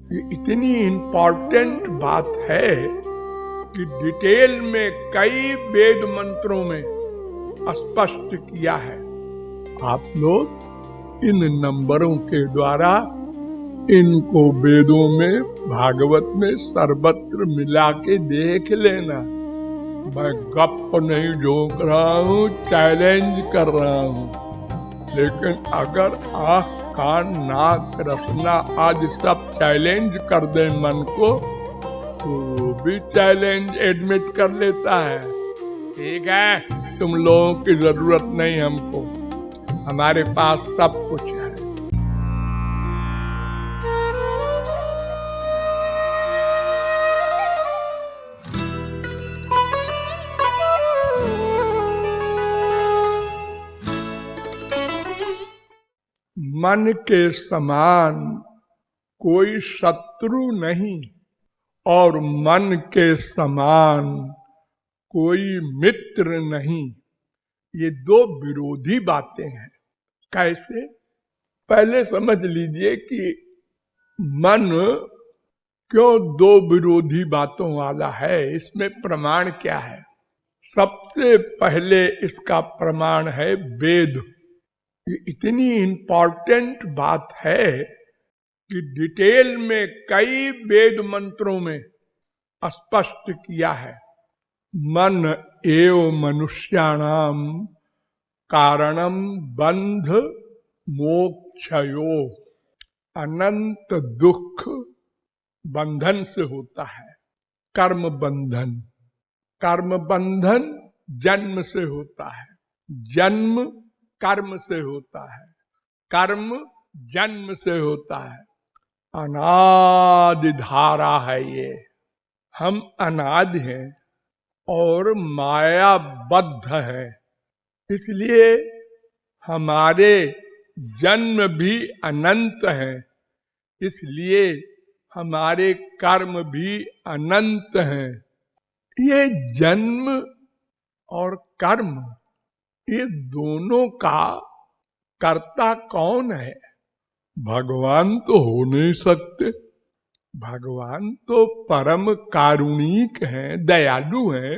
ये इतनी इम्पोर्टेंट बात है कि डिटेल में कई वेद मंत्रों में स्पष्ट किया है। आप लोग इन नंबरों के द्वारा इनको वेदों में, भागवत में सर्वत्र मिला के देख लेना। मैं गप नहीं झोंक रहा हूँ, चैलेंज कर रहा हूँ। लेकिन अगर आँख, कान, नाक, रसना आज सब चैलेंज कर दे मन को, तो वो भी चैलेंज एडमिट कर लेता है। ठीक है, तुम लोगों की जरूरत नहीं हमको, हमारे पास सब कुछ है। मन के समान कोई शत्रु नहीं और मन के समान कोई मित्र नहीं। ये दो विरोधी बातें हैं। कैसे? पहले समझ लीजिए कि मन क्यों दो विरोधी बातों वाला है, इसमें प्रमाण क्या है। सबसे पहले इसका प्रमाण है वेद। ये इतनी इम्पोर्टेंट बात है कि डिटेल में कई वेद मंत्रों में स्पष्ट किया है। मन एव मनुष्याणाम कारणम बंध मोक्षयो। अनंत दुख बंधन से होता है। कर्म बंधन, कर्म बंधन जन्म से होता है, जन्म कर्म से होता है, कर्म जन्म से होता है। अनादि धारा है ये। हम अनाद हैं और मायाबद्ध है, इसलिए हमारे जन्म भी अनंत हैं, इसलिए हमारे कर्म भी अनंत हैं। ये जन्म और कर्म, ये दोनों का कर्ता कौन है? भगवान तो हो नहीं सकते। भगवान तो परम कारुणिक हैं, दयालु हैं।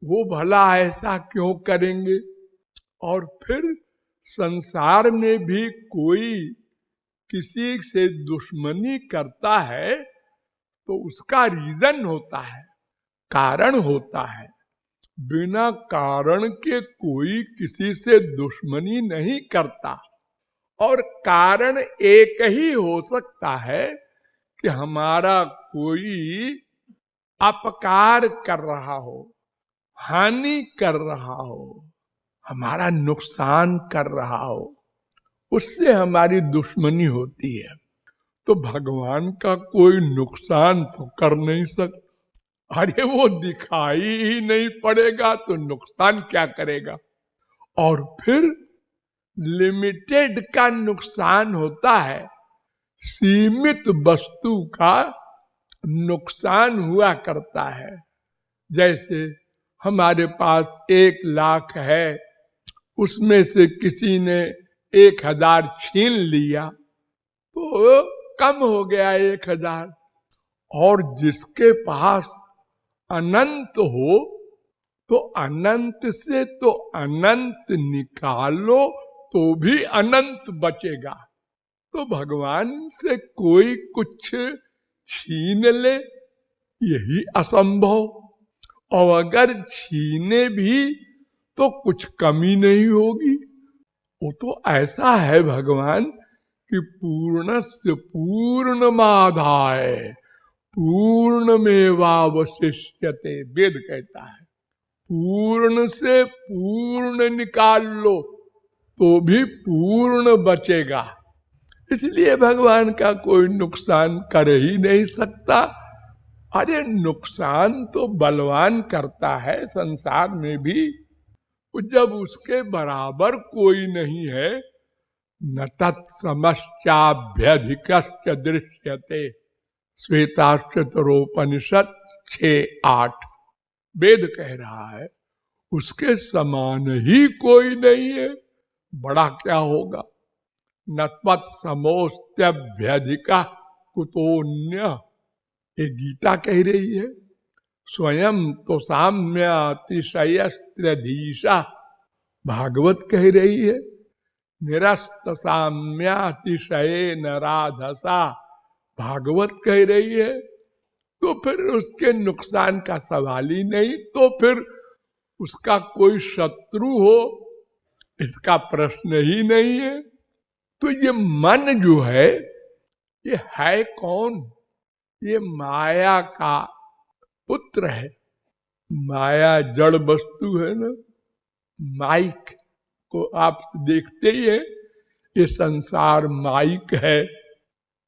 वो भला ऐसा क्यों करेंगे? और फिर संसार में भी कोई किसी से दुश्मनी करता है तो उसका रीजन होता है, कारण होता है। बिना कारण के कोई किसी से दुश्मनी नहीं करता। और कारण एक ही हो सकता है कि हमारा कोई अपकार कर रहा हो, हानि कर रहा हो, हमारा नुकसान कर रहा हो, उससे हमारी दुश्मनी होती है। तो भगवान का कोई नुकसान तो कर नहीं सकता। अरे वो दिखाई ही नहीं पड़ेगा तो नुकसान क्या करेगा? और फिर लिमिटेड का नुकसान होता है, सीमित वस्तु का नुकसान हुआ करता है। जैसे हमारे पास 1,00,000 है, उसमें से किसी ने 1,000 छीन लिया तो कम हो गया 1,000। और जिसके पास अनंत हो तो अनंत से तो अनंत निकालो तो भी अनंत बचेगा। तो भगवान से कोई कुछ छीन ले, यही असंभव। और अगर छीने भी तो कुछ कमी नहीं होगी। वो तो ऐसा है भगवान कि पूर्णस्य पूर्णमादाय पूर्णमेवावशिष्यते, वेद कहता है। पूर्ण से पूर्ण निकाल लो तो भी पूर्ण बचेगा। इसलिए भगवान का कोई नुकसान कर ही नहीं सकता। अरे नुकसान तो बलवान करता है संसार में भी। जब उसके बराबर कोई नहीं है, न तत्समश्चाभ्यधिकश्च दृश्यते। श्वेताक्षतरोपनिषद 6:8 वेद कह रहा है, उसके समान ही कोई नहीं है। बड़ा क्या होगा? न तत्समोस्त्यभ्यधिका कुतोन्य, ये गीता कह रही है। स्वयं तो साम्य अतिशयस्त्रधीशा, भागवत कह रही है। निरस्त साम्यातिशय न राधसा, भागवत कह रही है। तो फिर उसके नुकसान का सवाल ही नहीं, तो फिर उसका कोई शत्रु हो इसका प्रश्न ही नहीं है। तो ये मन जो है ये है कौन? ये माया का पुत्र है। माया जड़ वस्तु है ना। माइक को आप देखते ही है, ये संसार माइक है।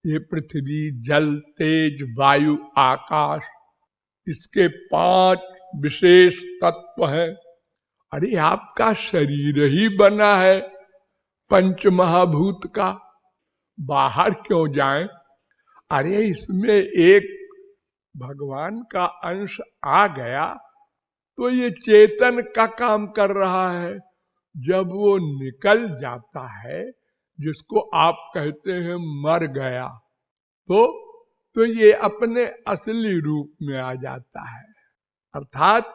ये पृथ्वी, जल, तेज, वायु, आकाश, इसके 5 विशेष तत्व हैं। अरे आपका शरीर ही बना है पंच महाभूत का, बाहर क्यों जाएं? अरे इसमें एक भगवान का अंश आ गया तो ये चेतन का काम कर रहा है। जब वो निकल जाता है, जिसको आप कहते हैं मर गया, तो ये अपने असली रूप में आ जाता है, अर्थात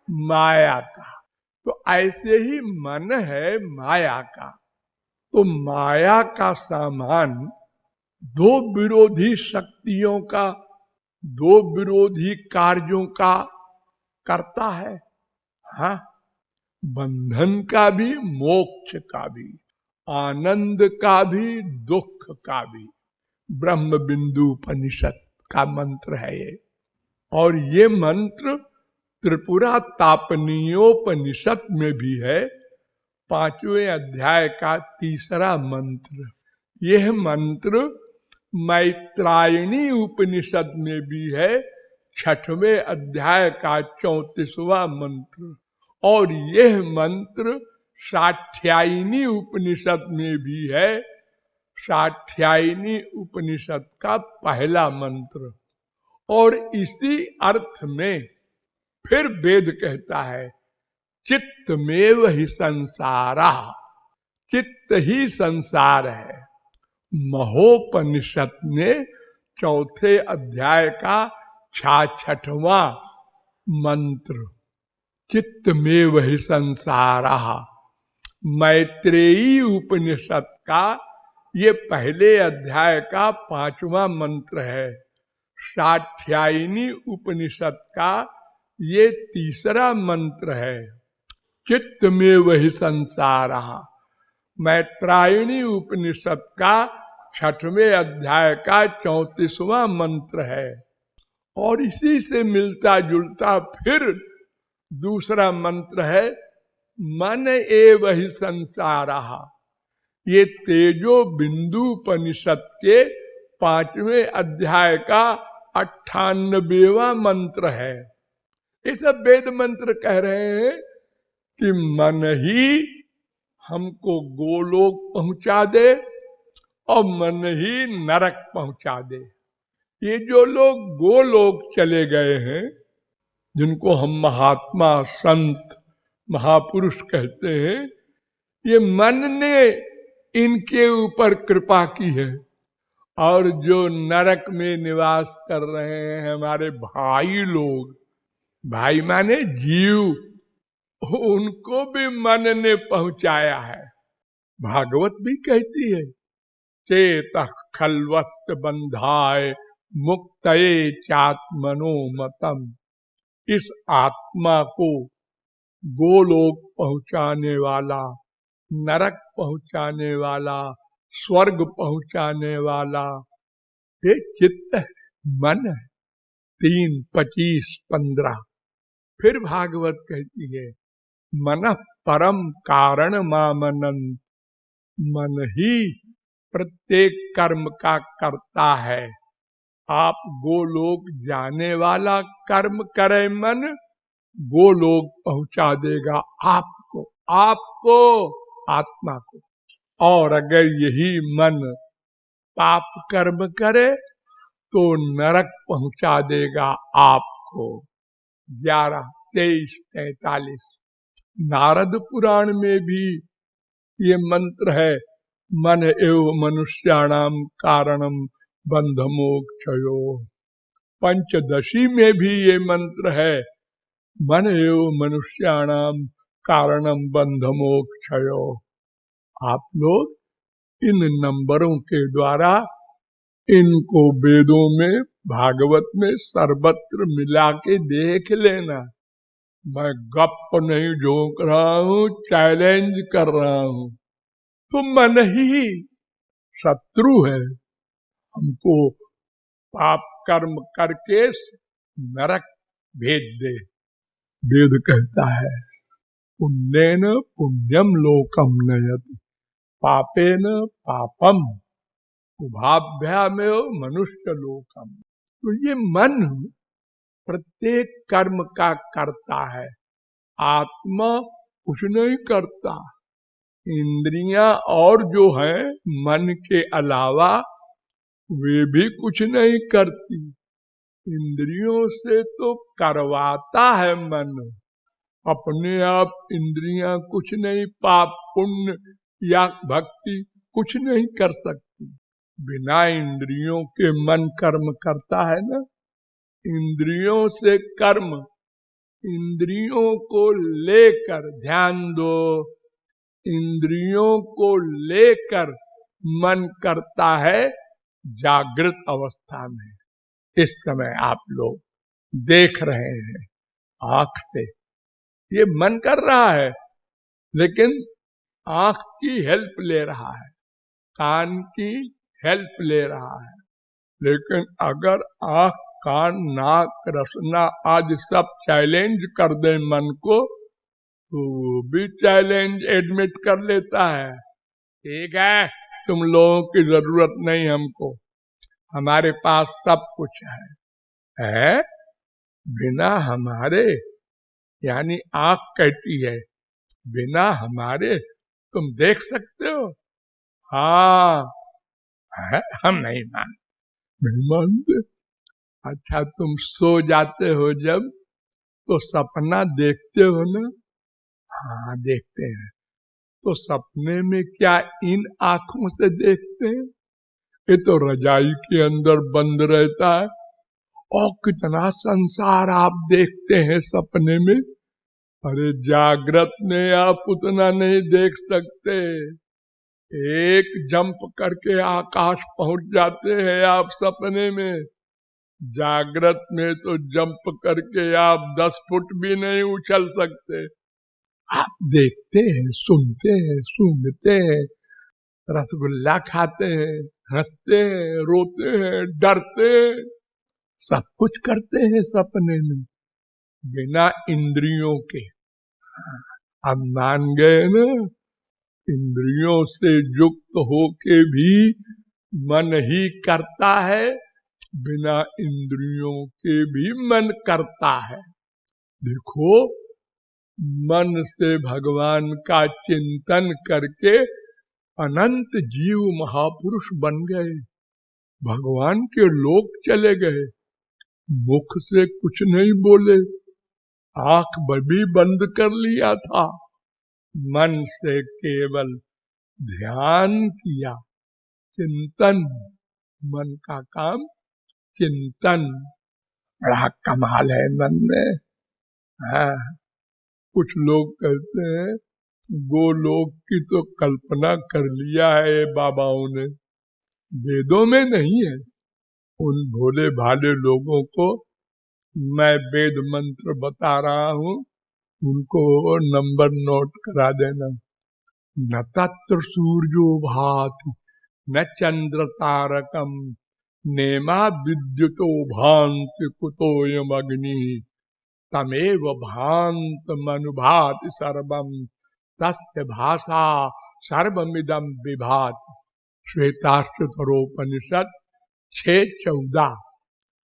माया का। तो ऐसे ही मन है माया का। तो माया का सामान 2 विरोधी शक्तियों का, 2 विरोधी कार्यों का करता है। हाँ, बंधन का भी, मोक्ष का भी, आनंद का भी, दुख का भी। ब्रह्म बिंदु उपनिषद का मंत्र है ये। और ये मंत्र त्रिपुरा तापनीयोपनिषद में भी है, 5वें अध्याय का 3रा मंत्र। यह मंत्र मैत्रायणी उपनिषद में भी है, 6वें अध्याय का 34वां मंत्र। और यह मंत्र साठ्यायनी उपनिषद में भी है, साठ्यायनी उपनिषद का पहला मंत्र। और इसी अर्थ में फिर वेद कहता है चित्तमेव ही संसारा, चित्त ही संसार है। महोपनिषद ने 4थे अध्याय का 66वां मंत्र, चित्तमेव ही संसारा। मैत्रेयी उपनिषद का ये पहले अध्याय का 5वां मंत्र है। साठ्यायनी उपनिषद का ये 3रा मंत्र है, चित्तमेव ही संसारा। मैत्रायणी उपनिषद का 6वें अध्याय का 34वां मंत्र है। और इसी से मिलता जुलता फिर दूसरा मंत्र है, मन एव ही संसारा। ये तेजो बिंदु उपनिषद के 5वें अध्याय का 98वां मंत्र है। ये सब वेद मंत्र कह रहे हैं कि मन ही हमको गोलोक पहुंचा दे और मन ही नरक पहुंचा दे। ये जो लोग गोलोक चले गए हैं, जिनको हम महात्मा, संत, महापुरुष कहते हैं, ये मन ने इनके ऊपर कृपा की है। और जो नरक में निवास कर रहे हैं हमारे भाई लोग, भाई माने जीव, उनको भी मन ने पहुंचाया है। भागवत भी कहती है, चेतः खल्वस्य बंधाय मुक्तये चात्मनो मतम। इस आत्मा को गोलोक पहुंचाने वाला, नरक पहुंचाने वाला, स्वर्ग पहुंचाने वाला ये चित्त है, मन है। 3, 25, 15। फिर भागवत कहती है, मन परम कारण मामनंत। मन ही प्रत्येक कर्म का कर्ता है। आप गोलोक जाने वाला कर्म करें, मन गोलोक पहुंचा देगा आपको, आत्मा को। और अगर यही मन पाप कर्म करे तो नरक पहुंचा देगा आपको। 11, 23, 43। नारद पुराण में भी ये मंत्र है, मन एव मनुष्याणाम कारणम बंध मोक्षयो। पंचदशी में भी ये मंत्र है, मन एव मनुष्याणाम कारणम बंध मोक्षयो। आप लोग इन नंबरों के द्वारा इनको वेदों में, भागवत में सर्वत्र मिला के देख लेना। मैं गप नहीं झोंक रहा हूं, चैलेंज कर रहा हूं। तो मन ही शत्रु है, हमको पाप कर्म करके नरक भेज दे। वेद कहता है पुण्येन पुण्यम लोकम नयति पापेन पापम उभाभ्यामेव मनुष्य लोकम। तो ये मन प्रत्येक कर्म का करता है, आत्मा कुछ नहीं करता। इंद्रियां और जो है मन के अलावा वे भी कुछ नहीं करती। इंद्रियों से तो करवाता है मन, अपने आप इंद्रियां कुछ नहीं, पाप पुण्य या भक्ति कुछ नहीं कर सकती। बिना इंद्रियों के मन कर्म करता है ना। इंद्रियों से कर्म, इंद्रियों को लेकर, ध्यान दो, इंद्रियों को लेकर मन करता है जागृत अवस्था में। इस समय आप लोग देख रहे हैं आंख से, ये मन कर रहा है, लेकिन आंख की हेल्प ले रहा है, कान की हेल्प ले रहा है। लेकिन अगर आंख, कान, नाक, रसना आज सब चैलेंज कर दे मन को, तो वो भी चैलेंज एडमिट कर लेता है। ठीक है, तुम लोगों की जरूरत नहीं हमको, हमारे पास सब कुछ है? बिना हमारे, यानी आंख कहती है बिना हमारे तुम देख सकते हो? हाँ है, हम नहीं मानते। अच्छा, तुम सो जाते हो जब, तो सपना देखते हो ना? हाँ देखते हैं। तो सपने में क्या इन आंखों से देखते हैं? ये तो रजाई के अंदर बंद रहता है। और कितना संसार आप देखते हैं सपने में। अरे जागृत में आप उतना नहीं देख सकते। एक जंप करके आकाश पहुंच जाते हैं आप सपने में। जागृत में तो जंप करके आप 10 फुट भी नहीं उछल सकते। आप देखते हैं, सुनते हैं, सूंघते हैं, रसगुल्ला खाते हैं, हंसते हैं, रोते हैं, डरते हैं, सब कुछ करते हैं सपने में बिना इंद्रियों के। हम मान गए ना, इंद्रियों से युक्त होके भी मन ही करता है, बिना इंद्रियों के भी मन करता है। देखो, मन से भगवान का चिंतन करके अनंत जीव महापुरुष बन गए, भगवान के लोक चले गए। मुख से कुछ नहीं बोले, आंख भी बंद कर लिया था, मन से केवल ध्यान किया, चिंतन, मन का काम चिंतन। बड़ा कमाल है मन में। हाँ, कुछ लोग कहते हैं गोलोक की तो कल्पना कर लिया है बाबाओं ने, वेदों में नहीं है। उन भोले भाले लोगों को मैं वेद मंत्र बता रहा हूँ, उनको नंबर नोट करा देना। न तत्र सूर्यो भाति न चंद्र तारकम नेमा विद्युतो भांति कुतोयम अग्नि तमेव भांतमनुभाति सर्वम तस्य भाषा सर्वमिदं विभाति। श्वेताश्वतरोपनिषद 6:14।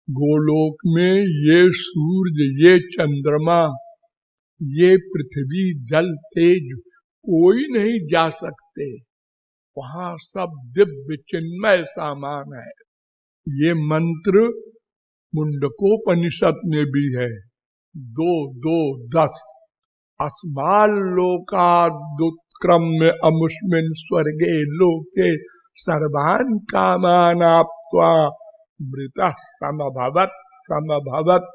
गोलोक में ये सूर्य, ये चंद्रमा, ये पृथ्वी, जल, तेज कोई नहीं जा सकते, वहां सब दिव्य चिन्मय सामान है। ये मंत्र मुंडकोपनिषद में भी है, 2:2:10। अस्माल्लोकादुत्क्रम्य अमुष्मिन् स्वर्गे लोके सर्वान् कामान् आप्त्वा मृतः समभवत्।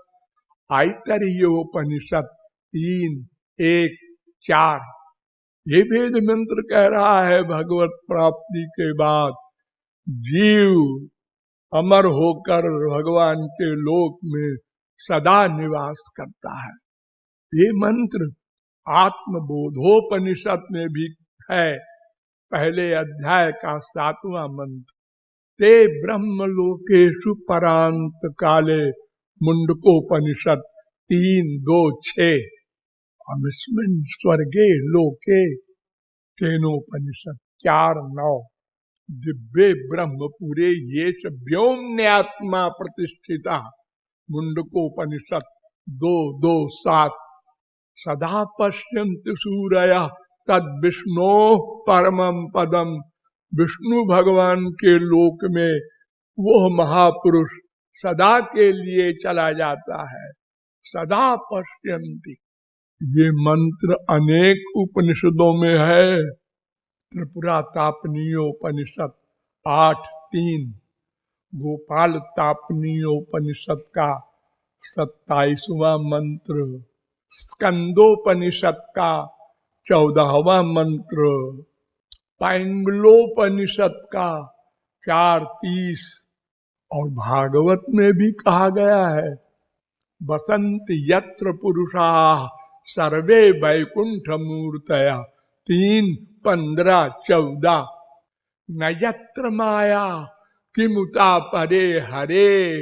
आइतरीयोपनिषद 3:1-4। ये वेद मंत्र कह रहा है भगवत प्राप्ति के बाद जीव अमर होकर भगवान के लोक में सदा निवास करता है। ये मंत्र आत्मबोधोपनिषद में भी है, पहले अध्याय का 7वां मंत्र। ते ब्रह्मलोकेषु परांत काले, मुंडकोपनिषद 3:2-6। अमिस्मिन् स्वर्गे लोके, केनोपनिषद 4:9। दिव्ये ब्रह्मपुरे ये च व्योम्न्यात्मा प्रतिष्ठिता, मुंडकोपनिषद 2:2-7। सदा पश्यन्ति सूरयः तद विष्णोः परमं पदम। विष्णु भगवान के लोक में वह महापुरुष सदा के लिए चला जाता है। सदा पश्यन्ति, ये मंत्र अनेक उपनिषदों में है। त्रिपुरा तापनीयोपनिषद 8:3, गोपाल तापनीयोपनिषद का 27वां मंत्र, स्कंदोपनिषद का 14वां मंत्र, पैंगलोपनिषद का 4:30। और भागवत में भी कहा गया है, बसंत यत्र पुरुषाः सर्वे वैकुंठ मूर्तया, 3:15-14। न यत्र माया किमुता परे हरे,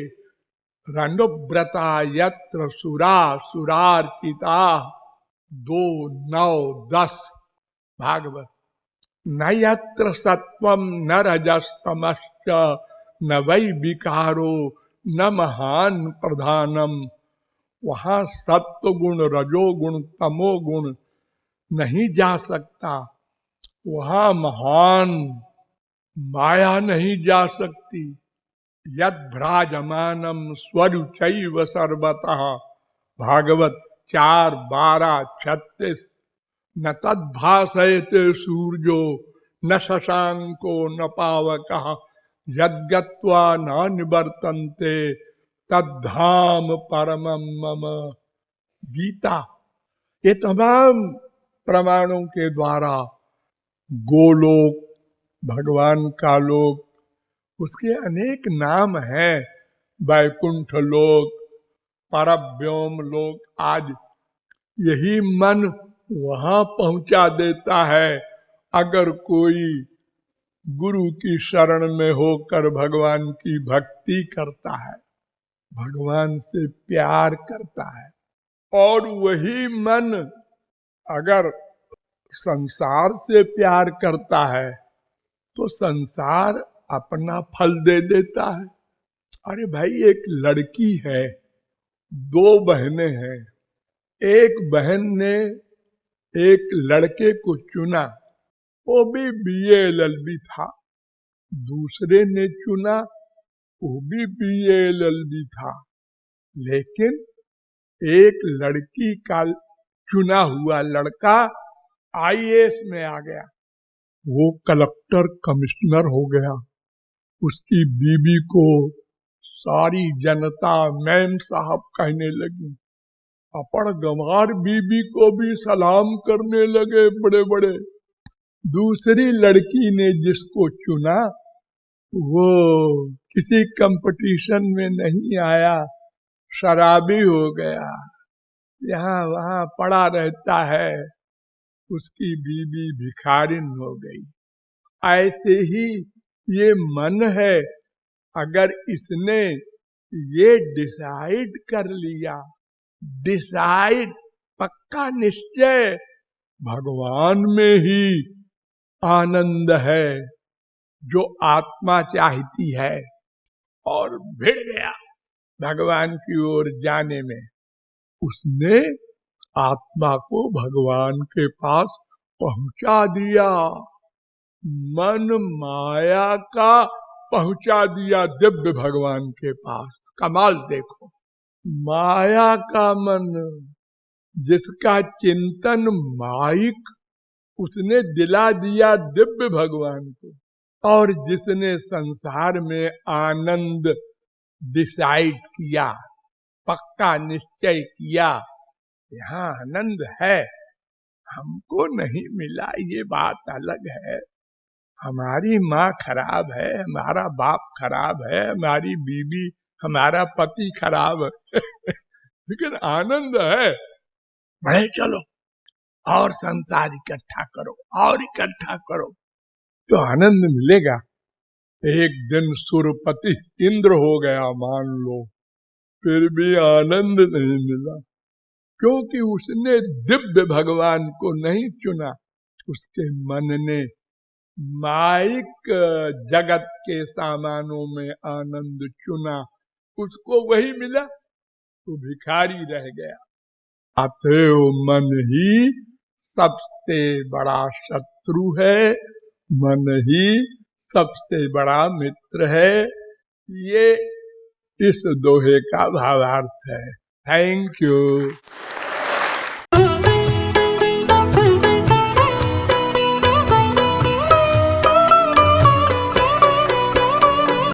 रणुव्रता यत्र सुरा सुरार्चिता, 2:9-10 भागवत। न यत्र सत्वं न रजस्तमश्च, न वै विकारो न महान प्रधानम। वहां सत्व गुण, रजोगुण, तमोगुण नहीं जा सकता। वहां महान माया नहीं जा सकती। यद भ्राजमानम स्वरुचैव सर्वतः, भागवत 4:12-36। न तद्भासयते सूर्यो न शशांको न पावकः, यद्गत्वा न निवर्तन्ते तद्धाम परमं मम। गीता। ये तमाम प्रमाणों के द्वारा गोलोक, भगवान का लोक, उसके अनेक नाम हैं, वैकुंठ लोक, परव्योम लोक आदि। यही मन वहां पहुंचा देता है अगर कोई गुरु की शरण में होकर भगवान की भक्ति करता है, भगवान से प्यार करता है। और वही मन अगर संसार से प्यार करता है तो संसार अपना फल दे देता है। अरे भाई, एक लड़की है, 2 बहनें हैं। एक बहन ने एक लड़के को चुना, वो भी BA LLB था। दूसरे ने चुना, वो भी BA LLB था। लेकिन एक लड़की का चुना हुआ लड़का IAS में आ गया, वो कलेक्टर कमिश्नर हो गया। उसकी बीबी को सारी जनता मैम साहब कहने लगी। अपड़ गंवार बीबी को भी सलाम करने लगे बड़े बड़े। दूसरी लड़की ने जिसको चुना वो किसी कंपटीशन में नहीं आया, शराबी हो गया, यहाँ वहाँ पड़ा रहता है। उसकी बीबी भिखारिन हो गई। ऐसे ही ये मन है, अगर इसने ये डिसाइड कर लिया, डिसाइड पक्का निश्चय, भगवान में ही आनंद है जो आत्मा चाहती है, और भिड़ गया भगवान की ओर जाने में। उसने आत्मा को भगवान के पास पहुंचा दिया, मन माया का पहुंचा दिया दिव्य भगवान के पास। कमाल देखो, माया का मन जिसका चिंतन माइक, उसने दिला दिया दिव्य भगवान को। और जिसने संसार में आनंद डिसाइड किया, पक्का निश्चय किया, यहाँ आनंद है, हमको नहीं मिला ये बात अलग है। हमारी माँ खराब है, हमारा बाप खराब है, हमारी बीवी, हमारा पति खराब है लेकिन आनंद है। बढ़े चलो और संसार इकट्ठा करो और इकट्ठा करो तो आनंद मिलेगा। एक दिन सुरपति इंद्र हो गया मान लो, फिर भी आनंद नहीं मिला, क्योंकि उसने दिव्य भगवान को नहीं चुना, उसके मन ने माइक जगत के सामानों में आनंद चुना, उसको वही मिला तो भिखारी रह गया। अतएव मन ही सबसे बड़ा शत्रु है, मन ही सबसे बड़ा मित्र है। ये इस दोहे का भावार्थ है। Thank you.